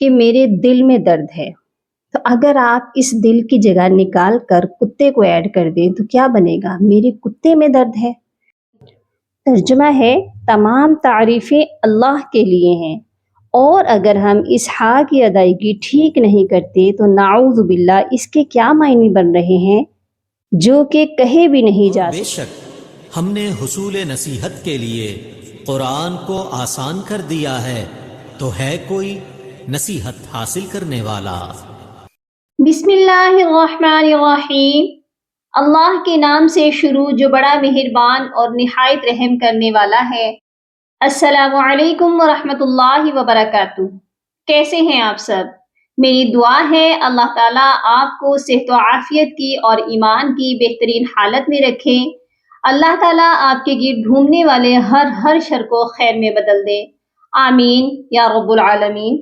کہ میرے دل میں درد ہے، تو اگر آپ اس دل کی جگہ نکال کر کتے کو ایڈ کر دیں تو کیا بنے گا؟ میرے کتے میں درد ہے۔ ترجمہ ہے تمام تعریفیں اللہ کے لیے ہیں، اور اگر ہم اس ہا کی ادائیگی ٹھیک نہیں کرتے تو نعوذ باللہ اس کے کیا معنی بن رہے ہیں جو کہ کہے بھی نہیں جا بے سکتے۔ شک ہم نے حصول نصیحت کے لیے قرآن کو آسان کر دیا ہے، تو ہے کوئی نصیحت حاصل کرنے والا؟ بسم اللہ الرحمن الرحیم۔ اللہ کے نام سے شروع جو بڑا مہربان اور نہایت رحم کرنے والا ہے۔ السلام علیکم ورحمۃ اللہ وبرکاتہ۔ کیسے ہیں آپ سب؟ میری دعا ہے اللہ تعالیٰ آپ کو صحت و عافیت کی اور ایمان کی بہترین حالت میں رکھے۔ اللہ تعالیٰ آپ کے گرد گھومنے والے ہر شر کو خیر میں بدل دے، آمین یا رب العالمین۔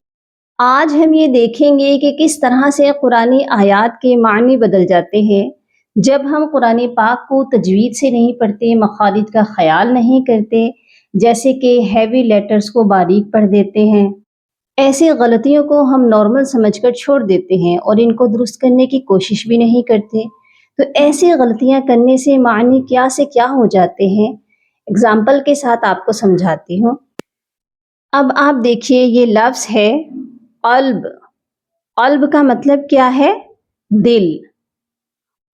آج ہم یہ دیکھیں گے کہ کس طرح سے قرآنی آیات کے معنی بدل جاتے ہیں جب ہم قرآن پاک کو تجوید سے نہیں پڑھتے، مخارج کا خیال نہیں کرتے، جیسے کہ ہیوی لیٹرز کو باریک پڑھ دیتے ہیں۔ ایسی غلطیوں کو ہم نارمل سمجھ کر چھوڑ دیتے ہیں اور ان کو درست کرنے کی کوشش بھی نہیں کرتے۔ تو ایسی غلطیاں کرنے سے معنی کیا سے کیا ہو جاتے ہیں، اگزامپل کے ساتھ آپ کو سمجھاتی ہوں۔ اب آپ دیکھیے، یہ لفظ ہے قلب۔ قلب کا مطلب کیا ہے؟ دل۔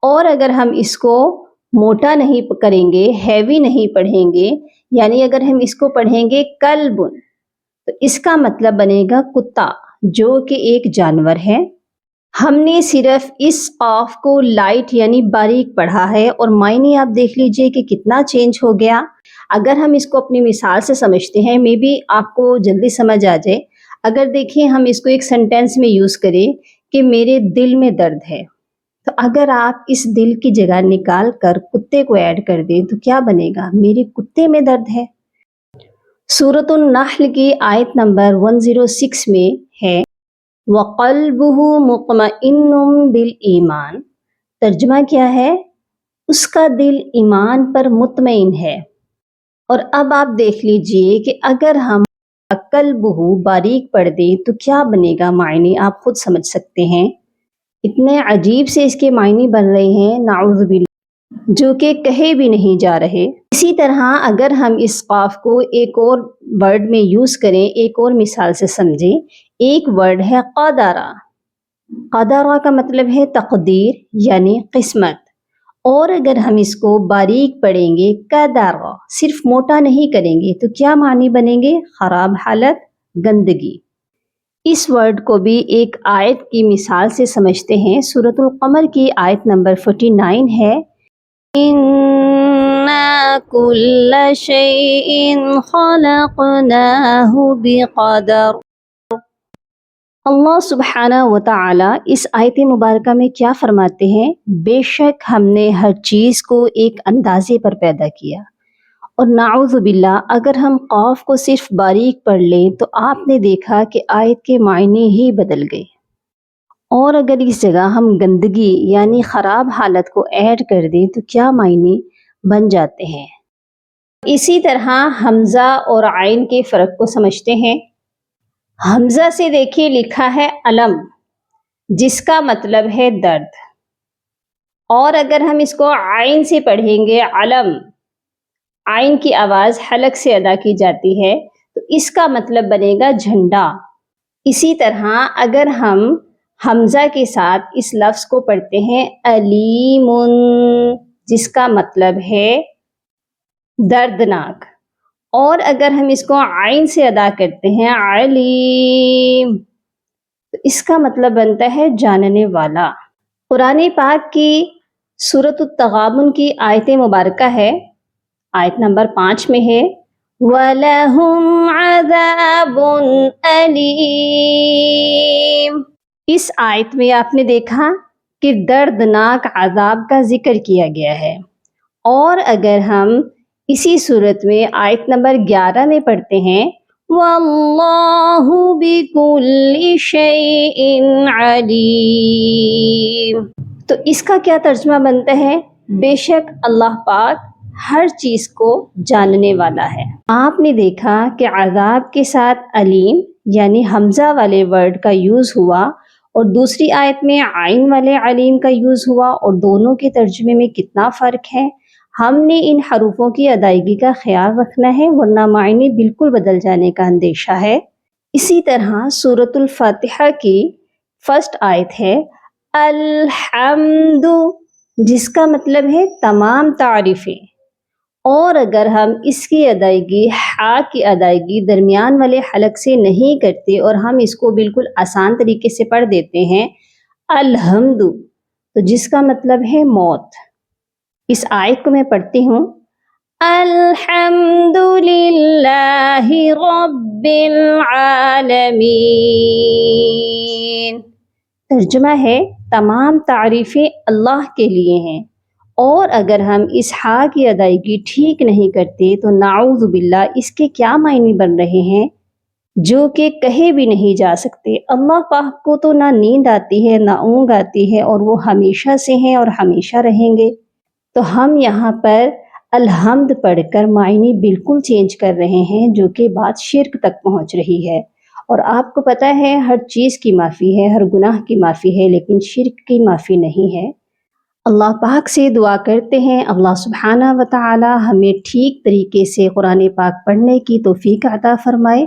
اور اگر ہم اس کو موٹا نہیں کریں گے، ہیوی نہیں پڑھیں گے، یعنی اگر ہم اس کو پڑھیں گے کلب، تو اس کا مطلب بنے گا کتا، جو کہ ایک جانور ہے۔ ہم نے صرف اس قاف کو لائٹ یعنی باریک پڑھا ہے، اور معنی آپ دیکھ لیجئے کہ کتنا چینج ہو گیا۔ اگر ہم اس کو اپنی مثال سے سمجھتے ہیں، میں بھی آپ کو جلدی سمجھ آ جائے۔ اگر دیکھیں ہم اس کو ایک سینٹینس میں یوز کریں کہ میرے دل میں درد ہے، تو اگر آپ اس دل کی جگہ نکال کر کتے کو ایڈ کر دیں تو کیا بنے گا؟ میرے کتے میں درد ہے۔ سورۃ النحل کی آیت نمبر 106 میں ہے وَقَلْبُهُ مُطْمَئِنٌ بِالْإِيمَانِ۔ ترجمہ کیا ہے؟ اس کا دل ایمان پر مطمئن ہے۔ اور اب آپ دیکھ لیجئے کہ اگر ہم قلبہ باریک پڑھ دیں تو کیا بنے گا؟ معنی آپ خود سمجھ سکتے ہیں۔ اتنے عجیب سے اس کے معنی بن رہے ہیں، نعوذ باللہ، جو کہ کہے بھی نہیں جا رہے۔ اسی طرح اگر ہم اس قاف کو ایک اور ورڈ میں یوز کریں، ایک اور مثال سے سمجھیں، ایک ورڈ ہے قدرہ۔ قدرہ کا مطلب ہے تقدیر یعنی قسمت، اور اگر ہم اس کو باریک پڑھیں گے قدرہ، صرف موٹا نہیں کریں گے، تو کیا معنی بنیں گے؟ خراب حالت، گندگی۔ اس ورڈ کو بھی ایک آیت کی مثال سے سمجھتے ہیں۔ سورۃ القمر کی آیت نمبر 49 ہے إِنَّا كُلَّ شَيْءٍ خَلَقْنَاهُ بِقَدَرٍ۔ اللہ سبحانہ و تعالی اس آیت مبارکہ میں کیا فرماتے ہیں؟ بے شک ہم نے ہر چیز کو ایک اندازے پر پیدا کیا۔ اور نعوذ باللہ اگر ہم قاف کو صرف باریک پڑھ لیں تو آپ نے دیکھا کہ آیت کے معنی ہی بدل گئے۔ اور اگر اس جگہ ہم گندگی یعنی خراب حالت کو ایڈ کر دیں تو کیا معنی بن جاتے ہیں۔ اسی طرح حمزہ اور عین کے فرق کو سمجھتے ہیں۔ حمزہ سے دیکھیے لکھا ہے علم، جس کا مطلب ہے درد، اور اگر ہم اس کو عین سے پڑھیں گے علم، عین کی آواز حلق سے ادا کی جاتی ہے، تو اس کا مطلب بنے گا جھنڈا۔ اسی طرح اگر ہم حمزہ کے ساتھ اس لفظ کو پڑھتے ہیں علیم، جس کا مطلب ہے دردناک، اور اگر ہم اس کو عین سے ادا کرتے ہیں علیم، تو اس کا مطلب بنتا ہے جاننے والا۔ قرآن پاک کی سورۃ التغابن کی آیت مبارکہ ہے، آیت نمبر 5 میں ہے وَلَهُمْ عَذَابٌ أَلِيمٌ۔ اس آیت میں آپ نے دیکھا کہ دردناک عذاب کا ذکر کیا گیا ہے۔ اور اگر ہم اسی صورت میں آیت نمبر 11 میں پڑھتے ہیں وَاللَّهُ بِكُلِّ شَيْءٍ عَلِيمٌ، تو اس کا کیا ترجمہ بنتا ہے؟ بے شک اللہ پاک ہر چیز کو جاننے والا ہے۔ آپ نے دیکھا کہ عذاب کے ساتھ علیم یعنی حمزہ والے ورڈ کا یوز ہوا اور دوسری آیت میں عین والے علیم کا یوز ہوا، اور دونوں کے ترجمے میں کتنا فرق ہے۔ ہم نے ان حروفوں کی ادائیگی کا خیال رکھنا ہے، ورنہ معنی بالکل بدل جانے کا اندیشہ ہے۔ اسی طرح سورۃ الفاتحہ کی فرسٹ آیت ہے الحمد، جس کا مطلب ہے تمام تعریفیں، اور اگر ہم اس کی ادائیگی ہا کی ادائیگی درمیان والے حلق سے نہیں کرتے اور ہم اس کو بالکل آسان طریقے سے پڑھ دیتے ہیں الحمد، تو جس کا مطلب ہے موت۔ اس آیت کو میں پڑھتی ہوں، الحمد للہ رب العالمین۔ ترجمہ ہے تمام تعریفیں اللہ کے لیے ہیں، اور اگر ہم اس ہا کی ادائیگی ٹھیک نہیں کرتے تو نعوذ باللہ اس کے کیا معنی بن رہے ہیں جو کہ کہے بھی نہیں جا سکتے۔ اللہ پاک کو تو نہ نیند آتی ہے نہ اونگ آتی ہے، اور وہ ہمیشہ سے ہیں اور ہمیشہ رہیں گے، تو ہم یہاں پر الحمد پڑھ کر معنی بالکل چینج کر رہے ہیں، جو کہ بات شرک تک پہنچ رہی ہے۔ اور آپ کو پتہ ہے ہر چیز کی معافی ہے، ہر گناہ کی معافی ہے، لیکن شرک کی معافی نہیں ہے۔ اللہ پاک سے دعا کرتے ہیں اللہ سبحانہ و تعالی ہمیں ٹھیک طریقے سے قرآن پاک پڑھنے کی توفیق عطا فرمائے،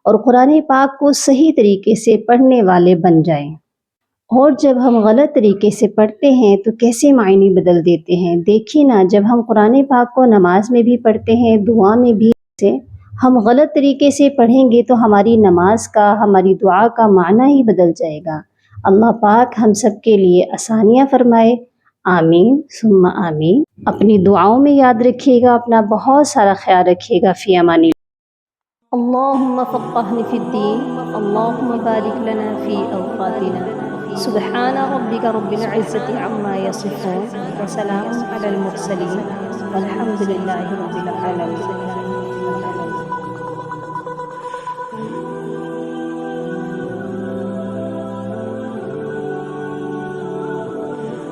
اور قرآن پاک کو صحیح طریقے سے پڑھنے والے بن جائیں۔ اور جب ہم غلط طریقے سے پڑھتے ہیں تو کیسے معنی بدل دیتے ہیں۔ دیکھیے نا، جب ہم قرآن پاک کو نماز میں بھی پڑھتے ہیں، دعا میں بھی سے ہم غلط طریقے سے پڑھیں گے تو ہماری نماز کا، ہماری دعا کا معنی ہی بدل جائے گا۔ اللہ پاک ہم سب کے لیے آسانیاں فرمائے، آمین ثم آمین۔ اپنی دعاؤں میں یاد رکھیے گا، اپنا بہت سارا خیال رکھیے گا۔ فی امان اللہ۔ اللہم فقہنا فی الدین، اللہم بارک لنا فی اوقاتنا، سبحان ربک رب العزة عما یصفون، وسلام علی المرسلین، والحمد للہ رب العالمین۔